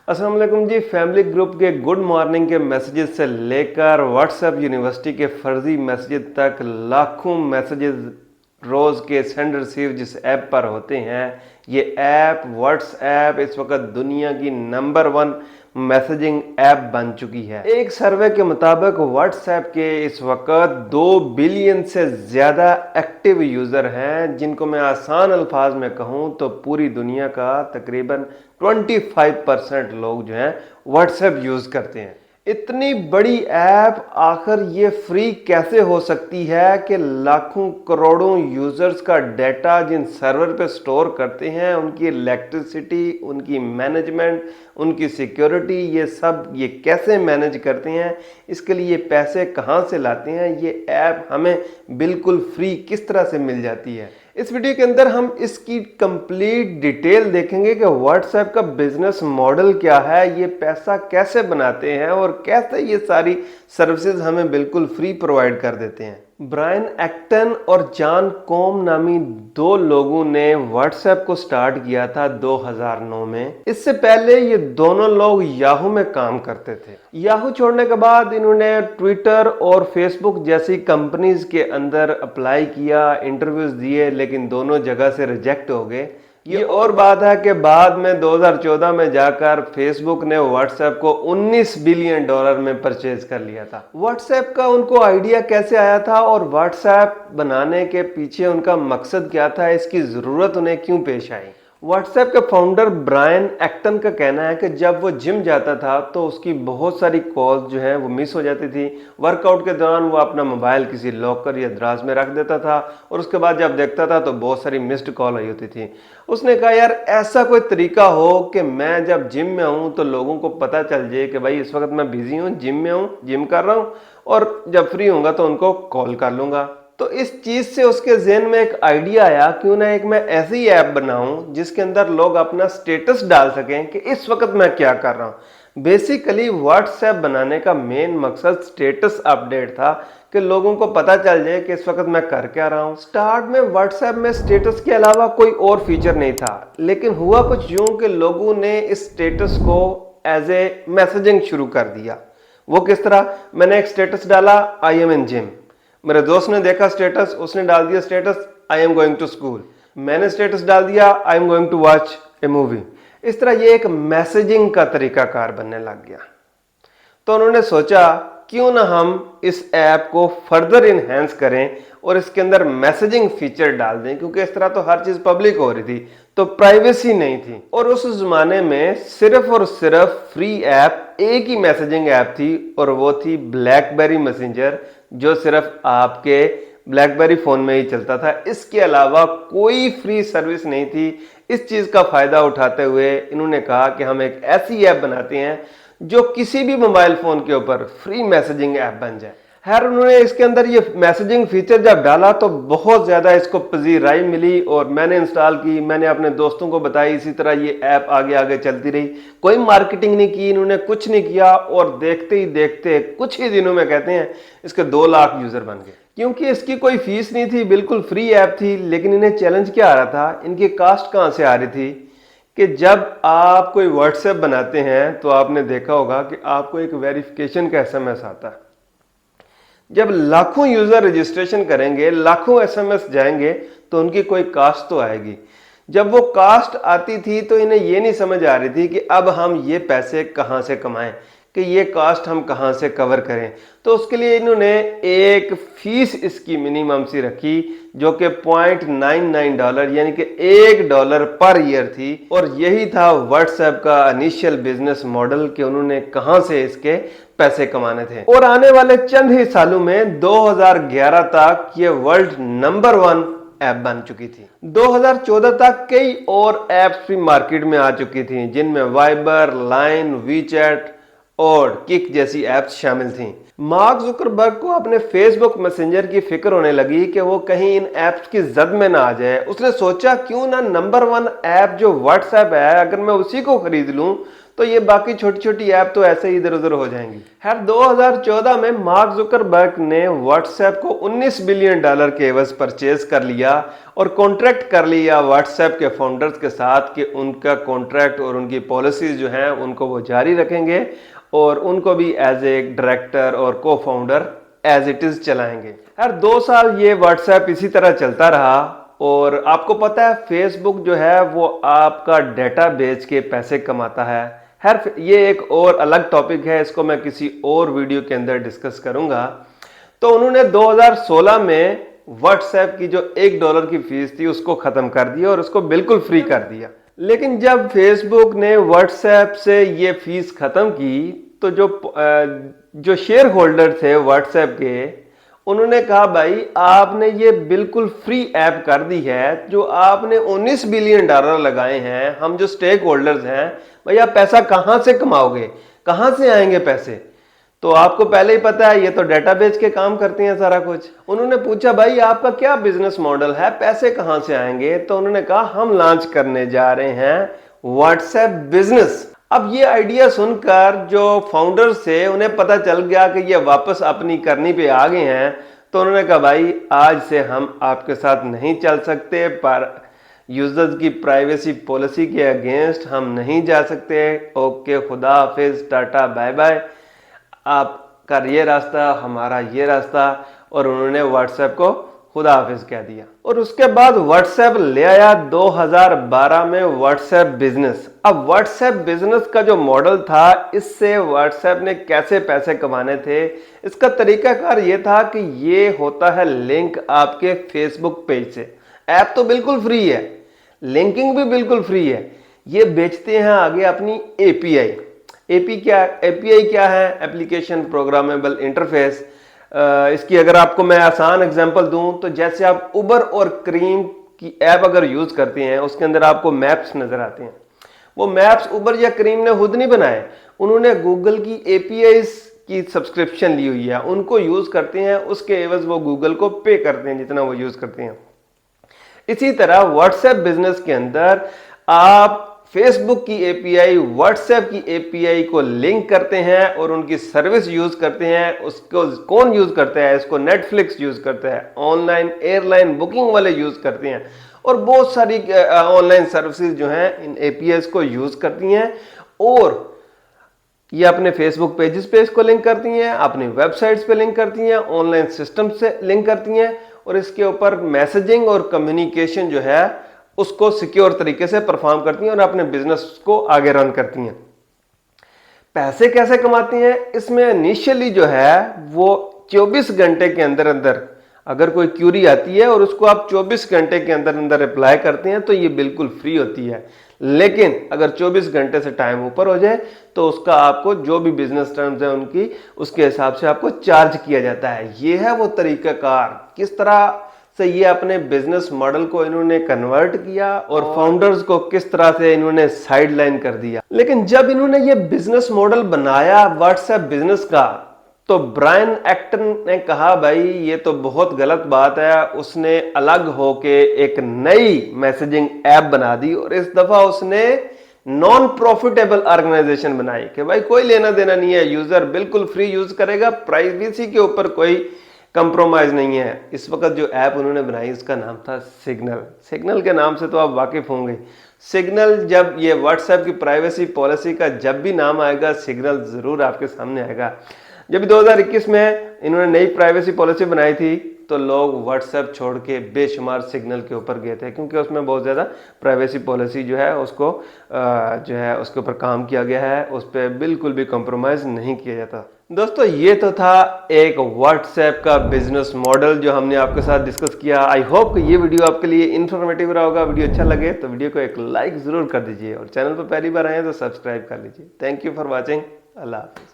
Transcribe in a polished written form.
अस्सलाम वालेकुम जी। Family group के गुड मॉर्निंग के मैसेजेस से लेकर व्हाट्सएप यूनिवर्सिटी के फर्जी मैसेजेस तक लाखों मैसेजेस रोज़ के सेंड रिसीव जिस ऐप पर होते हैं, ये ऐप व्हाट्सएप इस वक्त दुनिया की नंबर 1 मैसेजिंग ऐप बन चुकी है। एक सर्वे के मुताबिक व्हाट्सएप के इस वक्त 2 बिलियन से ज़्यादा एक्टिव यूज़र हैं, जिनको मैं आसान अल्फाज में कहूँ तो पूरी दुनिया का तकरीबन 25% लोग जो हैं व्हाट्सएप यूज़ करते हैं। इतनी बड़ी ऐप आखिर ये फ्री कैसे हो सकती है कि लाखों करोड़ों यूजर्स का डाटा जिन सर्वर पे स्टोर करते हैं, उनकी इलेक्ट्रिसिटी, उनकी मैनेजमेंट, उनकी सिक्योरिटी, ये कैसे मैनेज करते हैं, इसके लिए पैसे कहाँ से लाते हैं, ये ऐप हमें बिल्कुल फ्री किस तरह से मिल जाती है। इस वीडियो के अंदर हम इसकी कंप्लीट डिटेल देखेंगे कि व्हाट्सएप का बिजनेस मॉडल क्या है, ये पैसा कैसे बनाते हैं और कैसे ये सारी सर्विसेज हमें बिल्कुल फ्री प्रोवाइड कर देते हैं। ब्रायन एक्टन और जॉन कॉम नामी 2 लोगों ने व्हाट्सएप को स्टार्ट किया था 2009 में। इससे पहले ये दोनों लोग याहू में काम करते थे। याहू छोड़ने के बाद इन्होंने ट्विटर और फेसबुक जैसी कंपनीज के अंदर अप्लाई किया, इंटरव्यूज दिए, लेकिन दोनों जगह से रिजेक्ट हो गए। ये और बात है कि बाद में 2014 में जाकर फेसबुक ने व्हाट्सएप को $19 बिलियन में परचेज कर लिया था। व्हाट्सएप का उनको आइडिया कैसे आया था और व्हाट्सएप बनाने के पीछे उनका मकसद क्या था, इसकी जरूरत उन्हें क्यों पेश आई। व्हाट्सएप के फाउंडर ब्रायन एक्टन का कहना है कि जब वो जिम जाता था तो उसकी बहुत सारी कॉल्स जो हैं वो मिस हो जाती थी। वर्कआउट के दौरान वो अपना मोबाइल किसी लॉकर या दराज में रख देता था और उसके बाद जब देखता था तो बहुत सारी मिस्ड कॉल आई होती थी। उसने कहा यार ऐसा कोई तरीका हो कि मैं जब जिम में हूँ तो लोगों को पता चल जाए कि भाई इस वक्त मैं बिजी हूँ, जिम में हूँ, जिम कर रहा हूँ, और जब फ्री होऊंगा तो उनको कॉल कर लूंगा। तो इस चीज से उसके ज़हन में एक आइडिया आया, क्यों ना एक मैं ऐसी ऐप बनाऊं जिसके अंदर लोग अपना स्टेटस डाल सकें कि इस वक्त मैं क्या कर रहा हूं। बेसिकली व्हाट्सएप बनाने का मेन मकसद स्टेटस अपडेट था कि लोगों को पता चल जाए कि इस वक्त मैं कर क्या रहा हूं। स्टार्ट में व्हाट्सएप में स्टेटस के अलावा कोई और फीचर नहीं था, लेकिन हुआ कुछ यूं कि लोगों ने इस स्टेटस को एज ए मैसेजिंग शुरू कर दिया। वो किस तरह, मैंने एक स्टेटस डाला आई एम इन जिम, मेरे दोस्त ने देखा स्टेटस, उसने डाल दिया status I am going to school, मैंने स्टेटस डाल दिया I am going to watch a movie. इस तरह ये एक मैसेजिंग का तरीकाकार बनने लग गया। तो उन्होंने सोचा क्यों ना हम इस ऐप को फर्दर इनहेंस करें और इसके अंदर मैसेजिंग फीचर डाल दें, क्योंकि इस तरह तो हर चीज पब्लिक हो रही थी तो प्राइवेसी नहीं थी। और उस जमाने में सिर्फ और सिर्फ फ्री ऐप एक ही मैसेजिंग ऐप थी और वो थी ब्लैकबेरी मैसेंजर, जो सिर्फ आपके ब्लैकबेरी फोन में ही चलता था। इसके अलावा कोई फ्री सर्विस नहीं थी। इस चीज का फायदा उठाते हुए इन्होंने कहा कि हम एक ऐसी ऐप बनाते हैं जो किसी भी मोबाइल फोन के ऊपर फ्री मैसेजिंग ऐप बन जाए। खैर उन्होंने इसके अंदर ये मैसेजिंग फीचर जब डाला तो बहुत ज्यादा इसको पजीराई मिली और मैंने इंस्टॉल की, मैंने अपने दोस्तों को बताई, इसी तरह ये ऐप आगे आगे चलती रही। कोई मार्केटिंग नहीं की इन्होंने, कुछ नहीं किया, और देखते ही देखते कुछ ही दिनों में कहते हैं इसके 2 लाख यूजर बन गए। क्योंकि इसकी कोई फीस नहीं थी, बिल्कुल फ्री ऐप थी। लेकिन इन्हें चैलेंज क्या आ रहा था, इनकी कास्ट कहां से आ रही थी कि जब आप कोई व्हाट्सएप बनाते हैं तो आपने देखा होगा कि आपको एक वेरिफिकेशन का एसएमएस आता है। जब लाखों यूजर रजिस्ट्रेशन करेंगे, लाखों एसएमएस जाएंगे, तो उनकी कोई कास्ट तो आएगी। जब वो कास्ट आती थी तो इन्हें ये नहीं समझ आ रही थी कि अब हम ये पैसे कहां से कमाएं, कि ये कास्ट हम कहां से कवर करें। तो उसके लिए इन्होंने एक फीस इसकी मिनिमम सी रखी जो कि $0.99 यानी कि $1 पर ईयर थी। और यही था व्हाट्सएप का इनिशियल बिजनेस मॉडल कि उन्होंने कहां से इसके पैसे कमाने थे। और आने वाले चंद ही सालों में 2011 तक ये वर्ल्ड नंबर 1 ऐप बन चुकी थी। 2014 तक कई और ऐप्स भी मार्केट में आ चुकी थी, जिनमें वाइबर, लाइन, वीचैट और किक जैसी ऐप्स शामिल थीं। मार्क जुकरबर्ग को अपने फेसबुक मैसेंजर की फिक्र होने लगी कि वो कहीं इन ऐप्स की जद में ना आ जाए। उसने सोचा क्यों ना नंबर 1 ऐप जो व्हाट्सएप है, अगर मैं उसी को खरीद लूं तो ये बाकी छोटी छोटी ऐप तो ऐसे ही इधर उधर हो जाएंगी। खैर 2014 में मार्क जुकरबर्ग ने व्हाट्सएप को $19 बिलियन के एवज परचेज कर लिया और कॉन्ट्रैक्ट कर लिया व्हाट्सएप के फाउंडर्स के साथ कि उनका कॉन्ट्रैक्ट और उनकी पॉलिसीज जो हैं उनको वो जारी रखेंगे और उनको भी एज ए डायरेक्टर और को फाउंडर एज इट इज चलाएंगे। हर 2 साल ये व्हाट्सएप इसी तरह चलता रहा और आपको पता है फेसबुक जो है वो आपका डेटा बेच के पैसे कमाता है। खैर ये एक और अलग टॉपिक है, इसको मैं किसी और वीडियो के अंदर डिस्कस करूंगा। तो उन्होंने 2016 में व्हाट्सएप की जो $1 की फीस थी उसको खत्म कर दिया और उसको बिल्कुल फ्री कर दिया। लेकिन जब फेसबुक ने व्हाट्सएप से ये फीस खत्म की तो जो शेयर होल्डर थे व्हाट्सएप के, उन्होंने कहा भाई आपने ये बिल्कुल फ्री ऐप कर दी है, जो आपने $19 बिलियन लगाए हैं, हम जो स्टेक होल्डर्स हैं, भाई आप पैसा कहां से कमाओगे, कहां से आएंगे पैसे? तो आपको पहले ही पता है ये तो डेटाबेस के काम करते हैं सारा कुछ। उन्होंने पूछा भाई आपका क्या बिजनेस मॉडल है, पैसे कहां से आएंगे? तो उन्होंने कहा हम लॉन्च करने जा रहे हैं व्हाट्सएप बिजनेस। अब ये आइडिया सुनकर जो फाउंडर्स थे उन्हें पता चल गया कि ये वापस अपनी करनी पे आ गए हैं, तो उन्होंने कहा भाई आज से हम आपके साथ नहीं चल सकते, पर यूजर्स की प्राइवेसी पॉलिसी के अगेंस्ट हम नहीं जा सकते। ओके खुदा हाफिज, टाटा बाय बाय, आपका ये रास्ता हमारा ये रास्ता। और उन्होंने व्हाट्सएप को खुदा हाफिज कह दिया। और उसके बाद व्हाट्सएप ले आया 2012 में व्हाट्सएप बिजनेस। अब व्हाट्सएप बिजनेस का जो मॉडल था, इससे व्हाट्सएप ने कैसे पैसे कमाने थे, इसका तरीकाकार ये था कि ये होता है लिंक आपके फेसबुक पेज से। ऐप तो बिल्कुल फ्री है, लिंकिंग भी बिल्कुल फ्री है। ये बेचते हैं आगे अपनी एपीआई। एपीआई क्या है? Application programmable interface. इसकी अगर आपको मैं आसान एग्जांपल दूं तो जैसे आप उबर और क्रीम की ऐप अगर यूज करते हैं, उसके अंदर आपको मैप्स नजर आते हैं। वो मैप्स उबर या क्रीम ने खुद नहीं बनाए, उन्होंने गूगल की एपीआई की सब्सक्रिप्शन ली हुई है, उनको यूज करते हैं, उसके एवज वो गूगल को पे करते हैं जितना वो यूज करते हैं। इसी तरह व्हाट्सएप बिजनेस के अंदर आप फेसबुक की एपीआई व्हाट्सएप की एपीआई को लिंक करते हैं और उनकी सर्विस यूज करते हैं। उसको कौन यूज करता है? इसको नेटफ्लिक्स यूज करता है, ऑनलाइन एयरलाइन बुकिंग वाले यूज करते हैं और बहुत सारी ऑनलाइन सर्विसेज जो हैं इन एपीआई को यूज करती हैं और ये अपने फेसबुक पेजेस पे इसको लिंक करती हैं, अपनी वेबसाइट्स पे लिंक करती हैं, ऑनलाइन सिस्टम से लिंक करती हैं और इसके ऊपर मैसेजिंग और कम्युनिकेशन जो है उसको सिक्योर तरीके से परफॉर्म करती हैं और अपने बिजनेस को आगे रन करती हैं। पैसे कैसे कमाती हैं? इसमें इनिशियली जो है वो 24 घंटे के अंदर अंदर अगर कोई क्यूरी आती है और उसको आप 24 घंटे के अंदर अंदर रिप्लाई करते हैं तो ये बिल्कुल फ्री होती है। लेकिन अगर 24 घंटे से टाइम ऊपर हो जाए तो उसका आपको जो भी बिजनेस टर्म्स है उनकी, उसके हिसाब से आपको चार्ज किया जाता है। ये है वो तरीकाकार किस तरह से ये अपने बिजनेस मॉडल को इन्होंने कन्वर्ट किया और फाउंडर्स को किस तरह से इन्होंने साइडलाइन कर दिया। लेकिन जब इन्होंने ये बिजनेस मॉडल बनाया व्हाट्सएप बिजनेस का, तो ब्रायन एक्टन ने कहा भाई ये तो बहुत गलत बात है। उसने अलग होके एक नई मैसेजिंग ऐप बना दी और इस दफा उसने नॉन प्रॉफिटेबल ऑर्गेनाइजेशन बनाई कि भाई कोई लेना देना नहीं है, यूजर बिल्कुल फ्री यूज करेगा, प्राइवेसी के ऊपर कोई कंप्रोमाइज नहीं है। इस वक्त जो ऐप उन्होंने बनाई उसका नाम था सिग्नल। सिग्नल के नाम से तो आप वाकिफ होंगे। सिग्नल, जब ये व्हाट्सएप की प्राइवेसी पॉलिसी का जब भी नाम आएगा सिग्नल जरूर आपके सामने आएगा। जब 2021 में इन्होंने नई प्राइवेसी पॉलिसी बनाई थी तो लोग व्हाट्सएप छोड़ के बेशुमार सिग्नल के ऊपर गए थे, क्योंकि उसमें बहुत ज़्यादा प्राइवेसी पॉलिसी जो है उसको जो है उसके ऊपर काम किया गया है, उस पर बिल्कुल भी कॉम्प्रोमाइज़ नहीं किया जाता। दोस्तों ये तो था एक व्हाट्सएप का बिजनेस मॉडल जो हमने आपके साथ डिस्कस किया। आई होप कि ये वीडियो आपके लिए इन्फॉर्मेटिव रहा होगा। वीडियो अच्छा लगे तो वीडियो को एक लाइक ज़रूर कर दीजिए और चैनल पर पहली बार आए तो सब्सक्राइब कर लीजिए। Thank you for watching. अल्लाह हाफिज़।